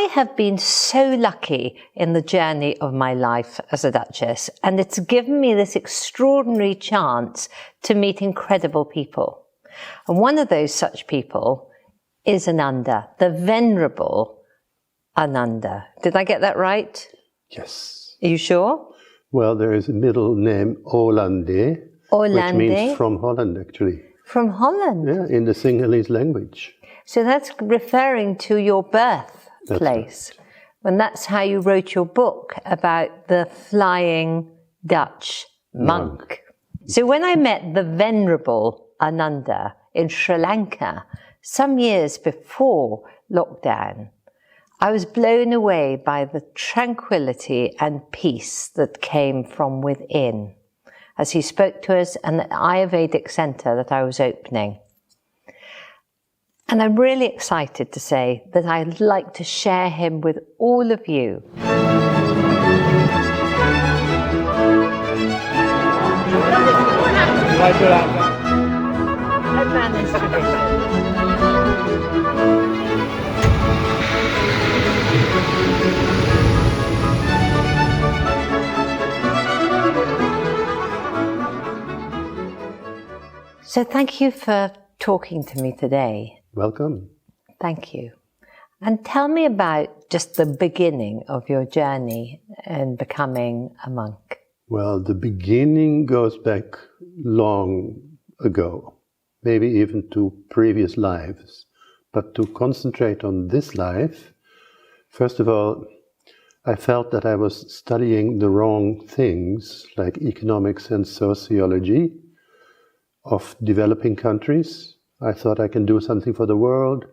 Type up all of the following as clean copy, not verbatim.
I have been so lucky in the journey of my life as a Duchess, and it's given me this extraordinary chance to meet incredible people. And one of those such people is Ananda, the Venerable Ananda. Did I get that right? Yes. Are you sure? Well, there is a middle name, Olande, which means from Holland, actually. From Holland? Yeah, in the Sinhalese language. So that's referring to your birthplace. Right. And that's how you wrote your book about the flying Dutch monk. So when I met the Venerable Ananda in Sri Lanka, some years before lockdown, I was blown away by the tranquility and peace that came from within as he spoke to us in the Ayurvedic centre that I was opening. And I'm really excited to say that I'd like to share him with all of you. So thank you for talking to me today. Welcome. Thank you. And tell me about just the beginning of your journey in becoming a monk. Well, the beginning goes back long ago, maybe even to previous lives. But to concentrate on this life, first of all, I felt that I was studying the wrong things, like economics and sociology of developing countries. I thought I can do something for the world,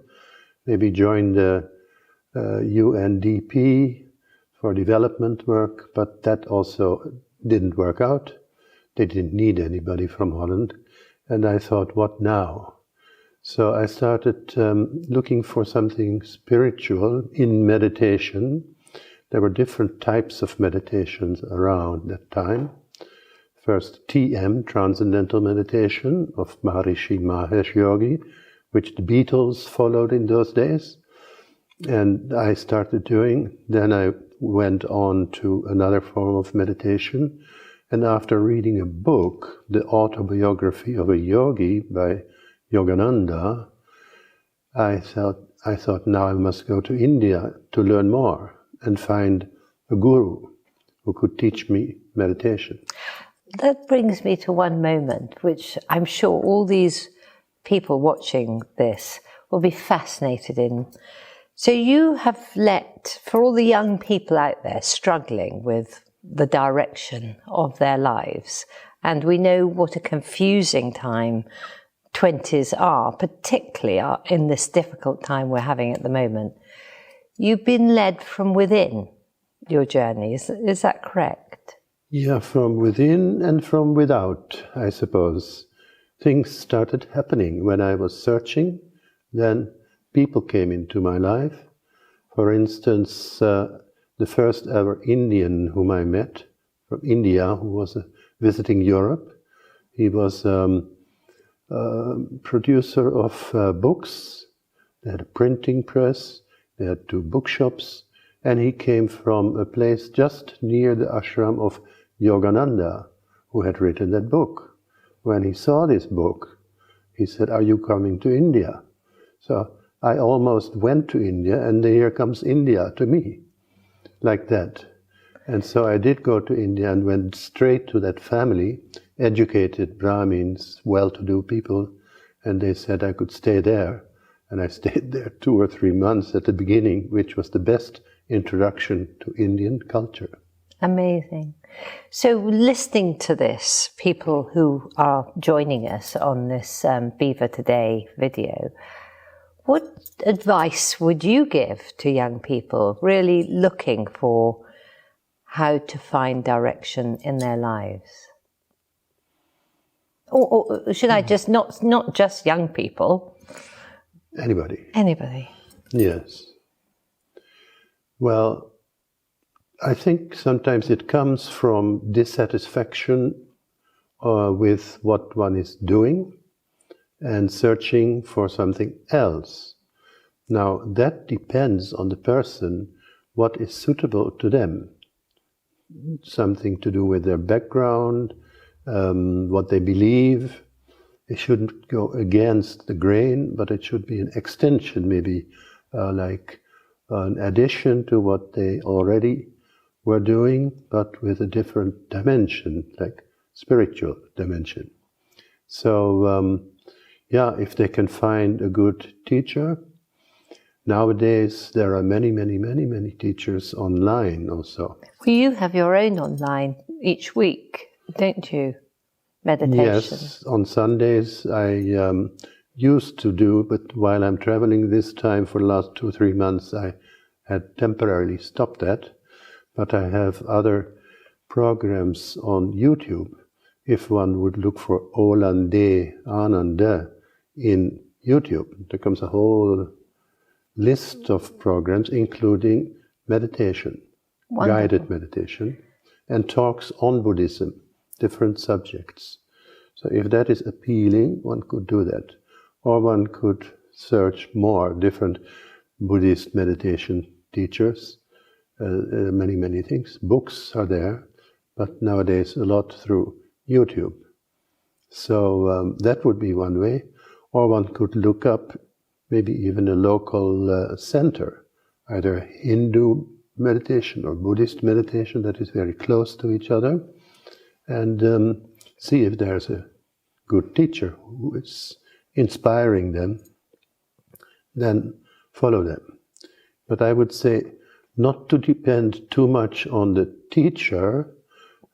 maybe join the UNDP for development work, but that also didn't work out. They didn't need anybody from Holland. And I thought, what now? So I started looking for something spiritual in meditation. There were different types of meditations around that time. First, TM, Transcendental Meditation, of Maharishi Mahesh Yogi, which the Beatles followed in those days. And I started doing. Then I went on to another form of meditation. And after reading a book, The Autobiography of a Yogi by Yogananda, I thought now I must go to India to learn more and find a guru who could teach me meditation. That brings me to one moment, which I'm sure all these people watching this will be fascinated in. So you have let, for all the young people out there struggling with the direction of their lives, and we know what a confusing time 20s are, particularly in this difficult time we're having at the moment, you've been led from within your journey. Is that correct? Yeah, from within and from without, I suppose. Things started happening when I was searching. Then people came into my life. For instance, the first ever Indian whom I met from India, who was visiting Europe. He was a producer of books. They had a printing press. They had 2 bookshops. And he came from a place just near the ashram of Yogananda, who had written that book. When he saw this book, he said, "Are you coming to India?" So I almost went to India, and here comes India to me, like that. And so I did go to India and went straight to that family, educated Brahmins, well-to-do people, and they said I could stay there. And I stayed there 2 or 3 months at the beginning, which was the best introduction to Indian culture. Amazing. So listening to this, people who are joining us on this BELVOIR Today video, what advice would you give to young people really looking for how to find direction in their lives? Or should I just, not just young people? Anybody. Anybody. Yes. Well, I think sometimes it comes from dissatisfaction with what one is doing and searching for something else. Now that depends on the person, what is suitable to them. Something to do with their background, what they believe. It shouldn't go against the grain, but it should be an extension, maybe like an addition to what they already were doing, but with a different dimension, like spiritual dimension. So, if they can find a good teacher. Nowadays, there are many teachers online also. Well, you have your own online each week, don't you? Meditation. Yes, on Sundays I used to do, but while I'm traveling this time for the last 2-3 months, I had temporarily stopped that. But I have other programs on YouTube. If one would look for Olande Ananda in YouTube, there comes a whole list of programs, including meditation, Wonderful. Guided meditation, and talks on Buddhism, different subjects. So if that is appealing, one could do that. Or one could search more different Buddhist meditation teachers, many things. Books are there, but nowadays a lot through YouTube. So that would be one way. Or one could look up maybe even a local center, either Hindu meditation or Buddhist meditation that is very close to each other, and see if there's a good teacher who is inspiring them, then follow them. But I would say not to depend too much on the teacher,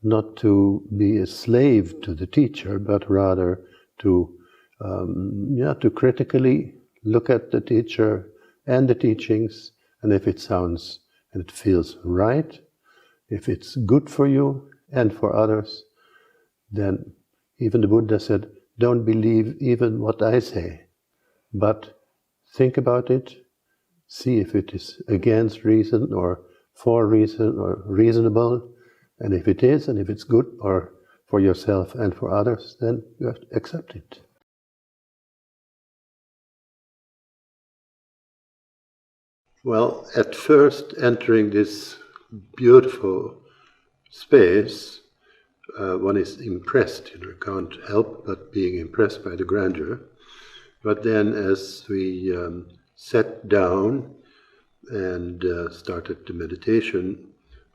not to be a slave to the teacher, but rather to critically look at the teacher and the teachings, and if it sounds and it feels right, if it's good for you and for others, then even the Buddha said, don't believe even what I say, but think about it, see if it is against reason or for reason or reasonable, and if it is, and if it's good or for yourself and for others, then you have to accept it. Well, at first, entering this beautiful space, one is impressed. Can't help but being impressed by the grandeur. But then, as we sat down and started the meditation,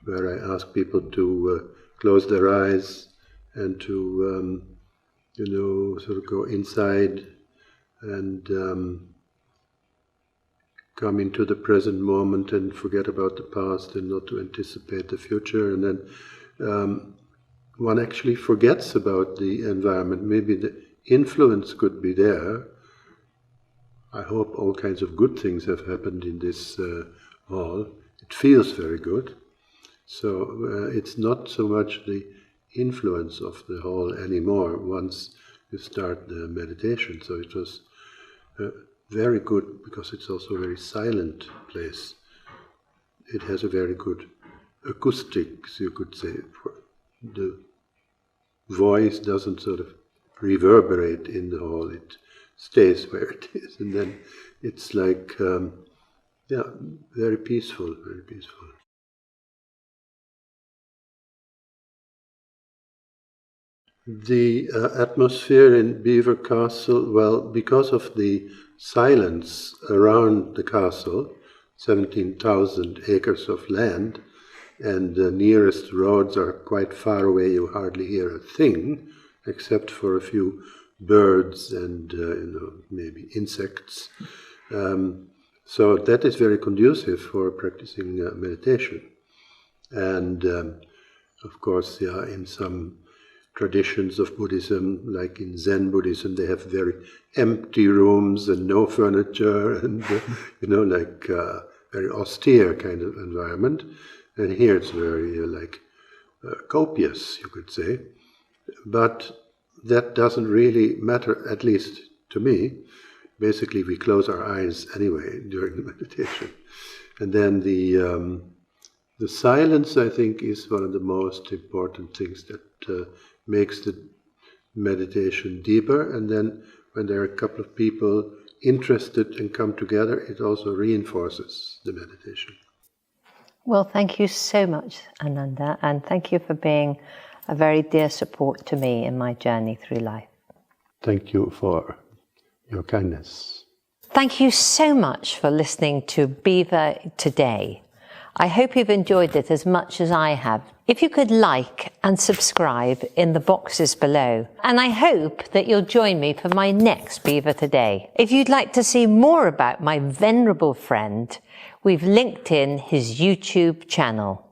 where I asked people to close their eyes and to, sort of go inside and come into the present moment and forget about the past and not to anticipate the future. And then one actually forgets about the environment. Maybe the influence could be there. I hope all kinds of good things have happened in this hall. It feels very good. So it's not so much the influence of the hall anymore once you start the meditation. So it was very good, because it's also a very silent place. It has a very good acoustics, you could say. The voice doesn't sort of reverberate in the hall, it stays where it is, and then it's like, very peaceful, very peaceful. The atmosphere in Belvoir Castle, well, because of the silence around the castle, 17,000 acres of land, and the nearest roads are quite far away, you hardly hear a thing, except for a few birds and maybe insects. So that is very conducive for practicing meditation. And of course, in some traditions of Buddhism, like in Zen Buddhism, they have very empty rooms and no furniture, and very austere kind of environment. And here it's very copious, you could say. But that doesn't really matter, at least to me. Basically, we close our eyes anyway during the meditation. And then the silence, I think, is one of the most important things that makes the meditation deeper. And then when there are a couple of people interested and come together, it also reinforces the meditation. Well, thank you so much, Ananda, and thank you for being a very dear support to me in my journey through life. Thank you for your kindness. Thank you so much for listening to BELVOIR Today. I hope you've enjoyed it as much as I have. If you could like and subscribe in the boxes below. And I hope that you'll join me for my next BELVOIR Today. If you'd like to see more about my venerable friend, we've linked in his YouTube channel.